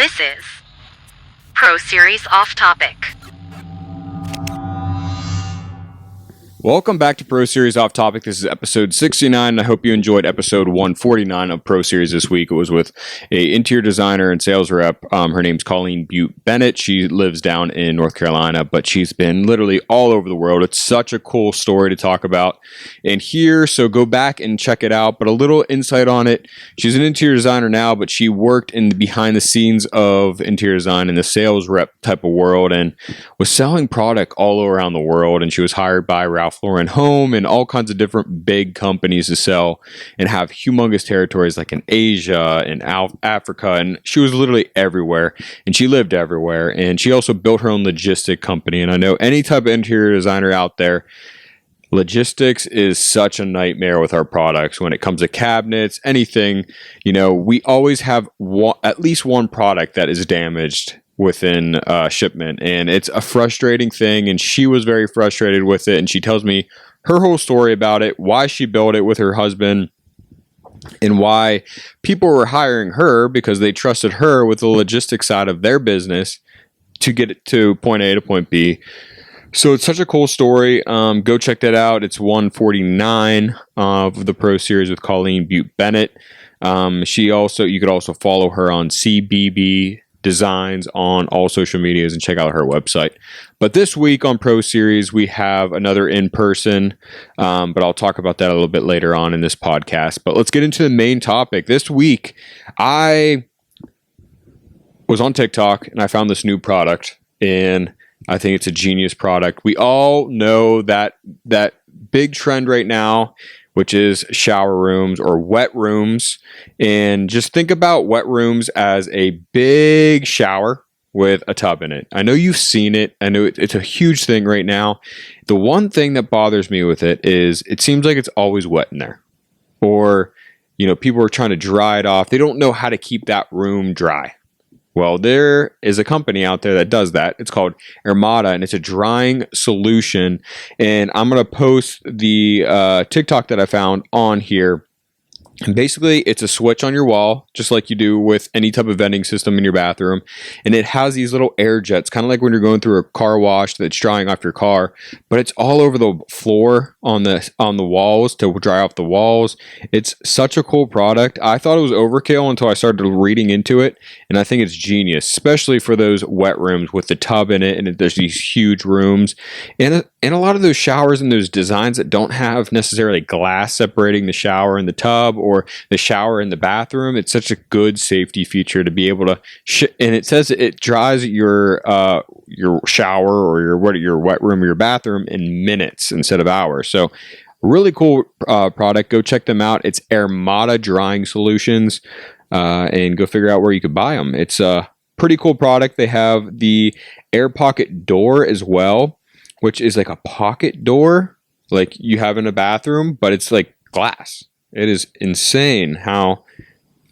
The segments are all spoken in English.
This is Pro Series Off Topic. Welcome back to Pro Series Off Topic. This is episode 69, and I hope you enjoyed episode 149 of Pro Series this week. It was with a interior designer and sales rep. Her name's Colleen Butte-Bennett. She lives down in North Carolina, but she's been literally all over the world. It's such a cool story to talk about in here, so go back and check it out. But a little insight on it. She's an interior designer now, but she worked in the behind the scenes of interior design in the sales rep type of world and was selling product all around the world. And she was hired by Ralph Lauren Home and all kinds of different big companies to sell and have humongous territories like in Asia and Africa. And she was literally everywhere, and she lived everywhere. And she also built her own logistic company. And I know any type of interior designer out there, logistics is such a nightmare with our products when it comes to cabinets, anything. You know, we always have at least one product that is damaged within shipment, and it's a frustrating thing, and she was very frustrated with it, and she tells me her whole story about it, why she built it with her husband, and why people were hiring her because they trusted her with the logistics side of their business to get it to point A to point B. So it's such a cool story. Go check that out. It's 149 of the Pro Series with Colleen Butte-Bennett. You could also follow her on CBB Designs on all social medias and check out her website. But this week on Pro Series, we have another in-person, but I'll talk about that a little bit later on in this podcast. But let's get into the main topic. This week, I was on TikTok and I found this new product, and I think it's a genius product. We all know that big trend right now, which is shower rooms or wet rooms. And just think about wet rooms as a big shower with a tub in it. I know you've seen it. I know it's a huge thing right now. The one thing that bothers me with it is it seems like it's always wet in there. Or, you know, people are trying to dry it off. They don't know how to keep that room dry. Well, there is a company out there that does that. It's called AirMada, and it's a drying solution. And I'm going to post the TikTok that I found on here. And basically, it's a switch on your wall, just like you do with any type of vending system in your bathroom. And it has these little air jets, kind of like when you're going through a car wash that's drying off your car. But it's all over the floor on the walls to dry off the walls. It's such a cool product. I thought it was overkill until I started reading into it. And I think it's genius, especially for those wet rooms with the tub in it. And there's these huge rooms. And a lot of those showers and those designs that don't have necessarily glass separating the shower and the tub or the shower in the bathroom, it's such a good safety feature to be able to and it says it dries your shower or your wet room or your bathroom in minutes instead of hours. So really cool product. Go check them out. It's AirMada Drying Solutions, and go figure out where you could buy them. It's a pretty cool product. They have the AirPocket door as well, which is like a pocket door like you have in a bathroom, but it's like glass. It is insane how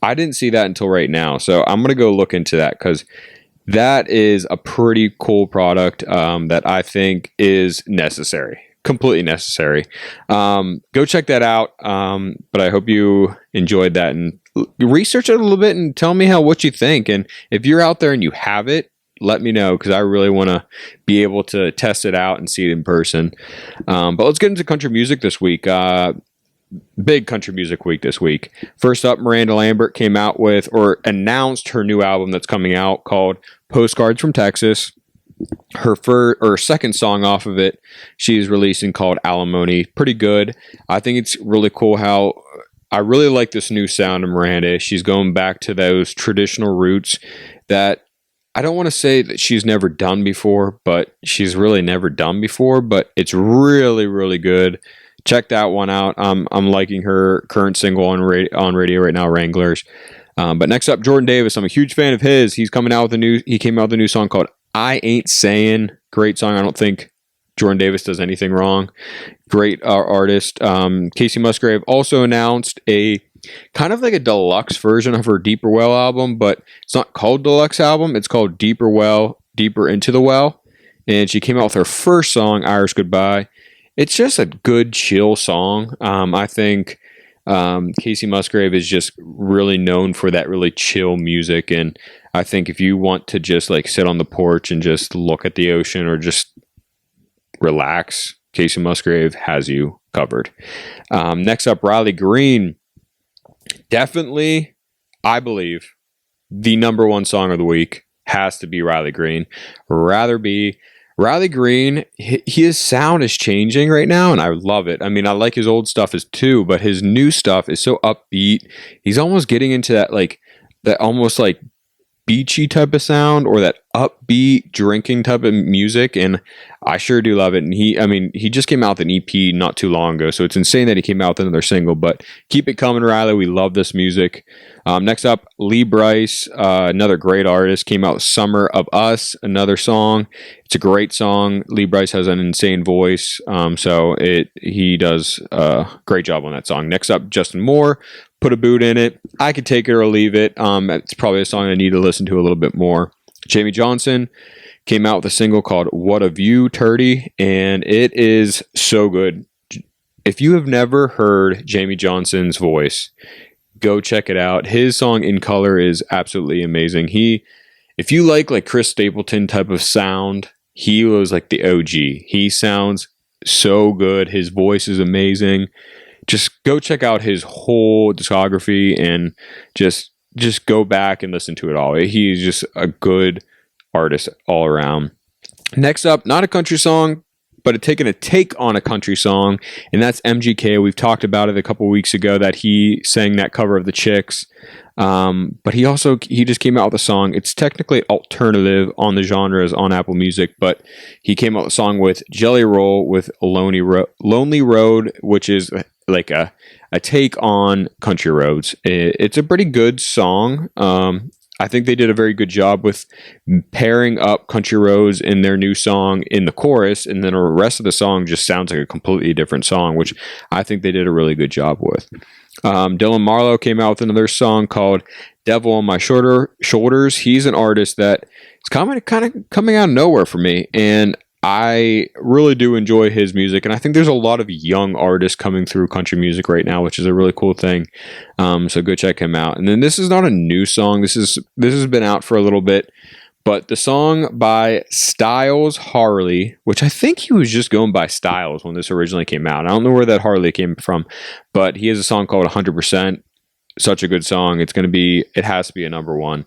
I didn't see that until right now. So I'm going to go look into that because that is a pretty cool product that I think is necessary, completely necessary. Go check that out. But I hope you enjoyed that and research it a little bit and tell me what you think. And if you're out there and you have it, let me know because I really want to be able to test it out and see it in person. But let's get into country music this week. Big country music week this week. First up, Miranda Lambert came out with or announced her new album that's coming out called Postcards from Texas. Her second song off of it, she's releasing called Alimony. Pretty good. I think it's really cool how I really like this new sound of Miranda. She's going back to those traditional roots that I don't want to say that she's never done before, but she's really never done before, but it's really, really good. Check that one out. I'm liking her current single on radio right now, Wranglers. But next up, Jordan Davis. I'm a huge fan of his. He came out with a new song called I Ain't Saying. Great song. I don't think Jordan Davis does anything wrong. Great artist. Casey Musgrave also announced a kind of like a deluxe version of her Deeper Well album, but it's not called Deluxe album. It's called Deeper Well, Deeper Into the Well. And she came out with her first song, Irish Goodbye. It's just a good chill song. I think Casey Musgrave is just really known for that really chill music, and I think if you want to just like sit on the porch and just look at the ocean or just relax, Casey Musgrave has you covered. Next up, Riley Green. Definitely, I believe, the number one song of the week has to be Riley Green. Riley Green, his sound is changing right now, and I love it. I mean, I like his old stuff as too, but his new stuff is so upbeat. He's almost getting into that almost like beachy type of sound, or that upbeat drinking type of music, and I sure do love it. And he just came out with an EP not too long ago, so it's insane that he came out with another single, but keep it coming, Riley. We love this music. Next up, Lee Bryce, another great artist, came out with Summer of Us, another song. It's a great song. Lee Bryce has an insane voice, so he does a great job on that song. Next up, Justin Moore, Put a Boot in It. I could take it or leave it. It's probably a song I need to listen to a little bit more. Jamie Johnson came out with a single called What of You, Turdy, and it is so good. If you have never heard Jamie Johnson's voice, go check it out. His song In Color is absolutely amazing. If you like Chris Stapleton type of sound, he was like the OG. He sounds so good. His voice is amazing. Just go check out his whole discography and just go back and listen to it all. He's just a good artist all around. Next up, not a country song, but taking a take on a country song, and that's MGK. We've talked about it a couple weeks ago that he sang that cover of The Chicks, but he just came out with a song. It's technically alternative on the genres on Apple Music, but he came out with a song with Jelly Roll with Lonely Road, which is like a take on Country Roads. It's a pretty good song. I think they did a very good job with pairing up Country Roads in their new song in the chorus, and then the rest of the song just sounds like a completely different song, which I think they did a really good job with. Dylan Marlowe came out with another song called Devil on My Shoulders. He's an artist that is kind of coming out of nowhere for me, and I really do enjoy his music, and I think there's a lot of young artists coming through country music right now, which is a really cool thing. So go check him out. And then this is not a new song. This has been out for a little bit, but the song by Styles Harley, which I think he was just going by Styles when this originally came out. I don't know where that Harley came from, but he has a song called 100%. Such a good song. It has to be a number one.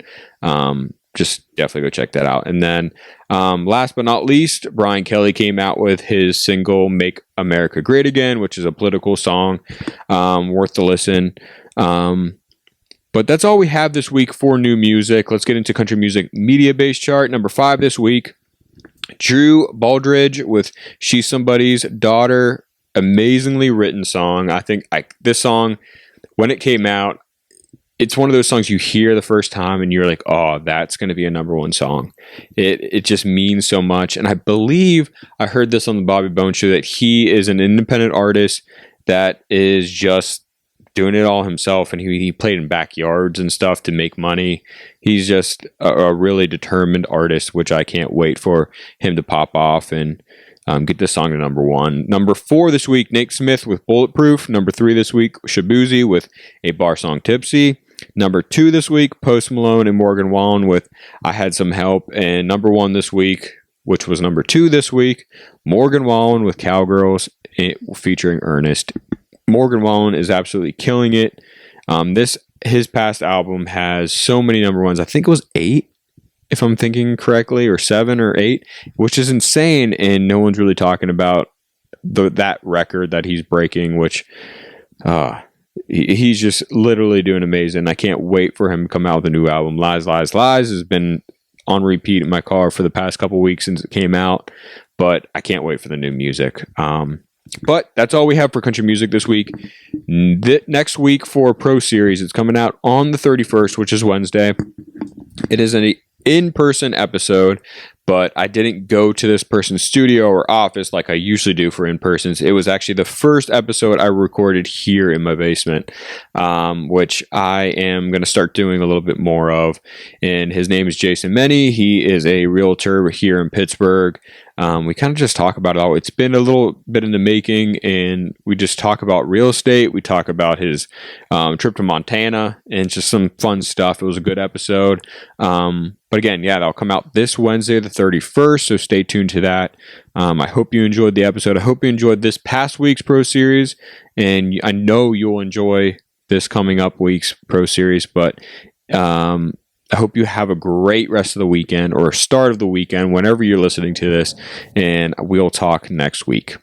Just definitely go check that out. And then last but not least, Brian Kelly came out with his single Make America Great Again, which is a political song, worth the listen. But that's all we have this week for new music. Let's get into country music Mediabase chart. Number 5 this week, Drew Baldridge with She's Somebody's Daughter. Amazingly written song. I think this song, when it came out, it's one of those songs you hear the first time and you're like, oh, that's going to be a number one song. It just means so much. And I believe I heard this on the Bobby Bones show that he is an independent artist that is just doing it all himself. And he played in backyards and stuff to make money. He's just a really determined artist, which I can't wait for him to pop off and get this song to number 1. Number 4 this week, Nate Smith with Bulletproof. Number 3 this week, Shabuzi with a bar song Tipsy. Number 2 this week, Post Malone and Morgan Wallen with I Had Some Help. And number 1 this week, which was number 2 this week, Morgan Wallen with Cowgirls featuring Ernest. Morgan Wallen is absolutely killing it. His past album has so many number ones. I think it was 8, if I'm thinking correctly, or 7 or 8, which is insane. And no one's really talking about that record that he's breaking, which he's just literally doing amazing. I can't wait for him to come out with a new album. Lies, Lies, Lies has been on repeat in my car for the past couple weeks since it came out, but I can't wait for the new music. But that's all we have for country music this week. Next week for Pro Series, it's coming out on the 31st, which is Wednesday. It is an in-person episode, but I didn't go to this person's studio or office like I usually do for in-persons. It was actually the first episode I recorded here in my basement, which I am going to start doing a little bit more of. And his name is Jason Meny. He is a realtor here in Pittsburgh. We kind of just talk about it all. It's been a little bit in the making, and we just talk about real estate. We talk about his trip to Montana, and just some fun stuff. It was a good episode. But again, yeah, that'll come out this Wednesday, the 31st, so stay tuned to that. I hope you enjoyed the episode. I hope you enjoyed this past week's Pro Series, and I know you'll enjoy this coming up week's Pro Series, but I hope you have a great rest of the weekend or start of the weekend whenever you're listening to this, and we'll talk next week.